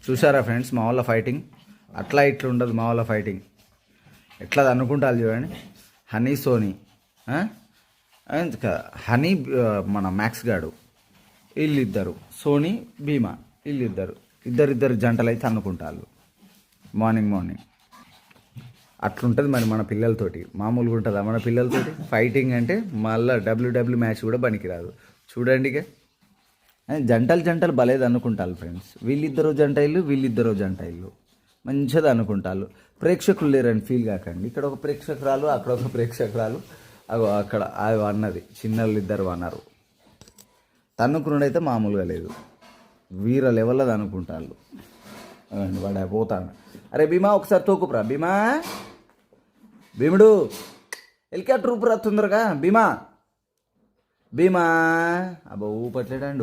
చూసారా ఫ్రెండ్స్ మా వాళ్ళ ఫైటింగ్? అట్లా ఇట్లా ఉండదు మా వాళ్ళ ఫైటింగ్. ఎట్లా అనుకుంటారు చూడండి. హనీ సోనీ, హనీ మన మ్యాక్స్ గాడు, వీళ్ళిద్దరు సోనీ భీమా, ఇద్దరిద్దరు జంటలు అయితే అనుకుంటారు మార్నింగ్. అట్లుంటుంది మరి మన పిల్లలతోటి. మామూలుగా ఉంటుందా మన పిల్లలతోటి ఫైటింగ్ అంటే? మళ్ళీ డబ్ల్యూడబ్ల్యూ మ్యాచ్ కూడా పనికిరాదు. చూడండి ఇక జంటలు భలేదు అనుకుంటారు ఫ్రెండ్స్. వీళ్ళిద్దరూ జంట ఇల్లు మంచిది అనుకుంటారు. ప్రేక్షకులు లేరని ఫీల్ కాకండి. ఇక్కడ ఒక ప్రేక్షకురాలు, అక్కడ ఒక ప్రేక్షకురాలు, అక్కడ అన్నది చిన్నళ్ళు ఇద్దరు అన్నారు. తన్నుకునుడైతే మామూలుగా లేదు, వీర లెవెల్ అది అనుకుంటారు. వాడు పోతాను. అరే భీమా ఒకసారి తోకుపురా భీముడు, హెలికాప్టర్ ఊపురా తొందరగా భీమా అబ్బా ఊపట్లేడండు.